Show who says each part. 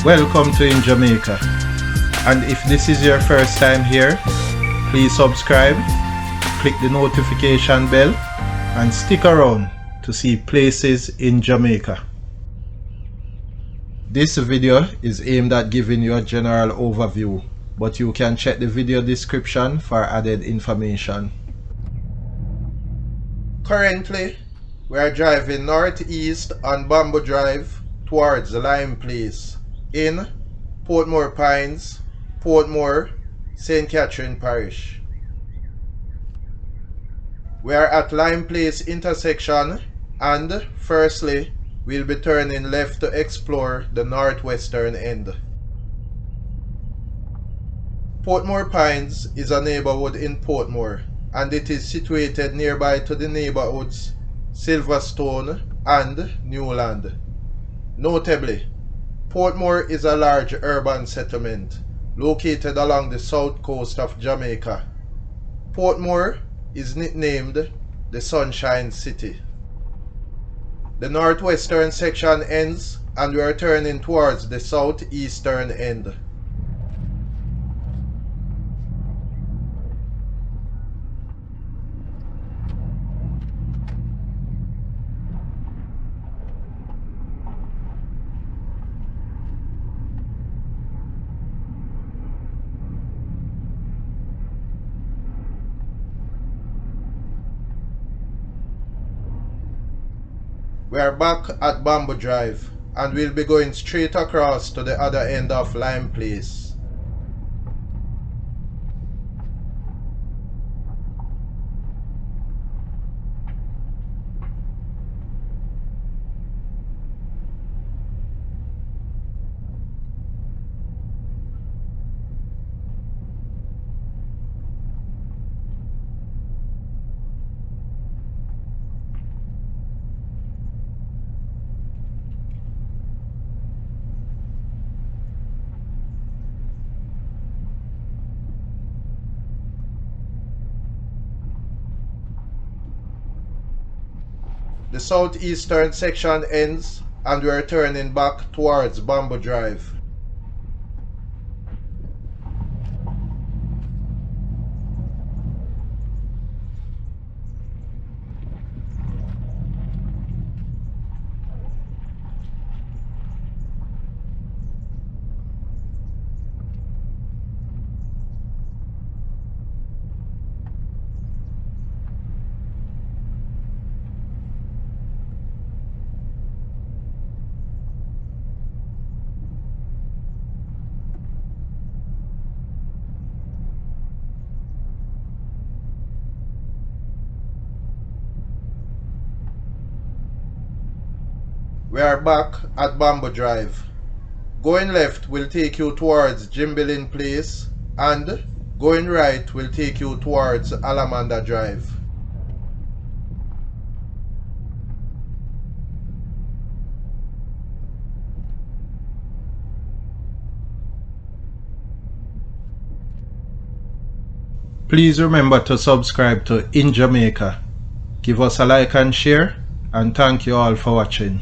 Speaker 1: Welcome to InJamaica, and if this is your first time here, please subscribe, click the notification bell and stick around to see places in Jamaica. This video is aimed at giving you a general overview, but you can check the video description for added information. Currently, we are driving northeast on Allamanda Drive towards Lime Place in Portmore Pines, Portmore, St. Catherine Parish. We are at Lime Place intersection, and firstly we'll be turning left to explore the northwestern end. Portmore Pines is a neighborhood in Portmore, and it is situated nearby to the neighborhoods Silverstone and Newland. Notably, Portmore is a large urban settlement located along the south coast of Jamaica. Portmore is nicknamed the Sunshine City. The northwestern section ends and we are turning towards the southeastern end. We are back at Allamanda Drive and we'll be going straight across to the other end of Lime Place. The southeastern section ends and we are turning back towards Allamanda Drive. We are back at Allamanda Drive. Going left will take you towards Jimbling Place and going right will take you towards Allamanda Drive. Please remember to subscribe to InJamaica. Give us a like and share, and thank you all for watching.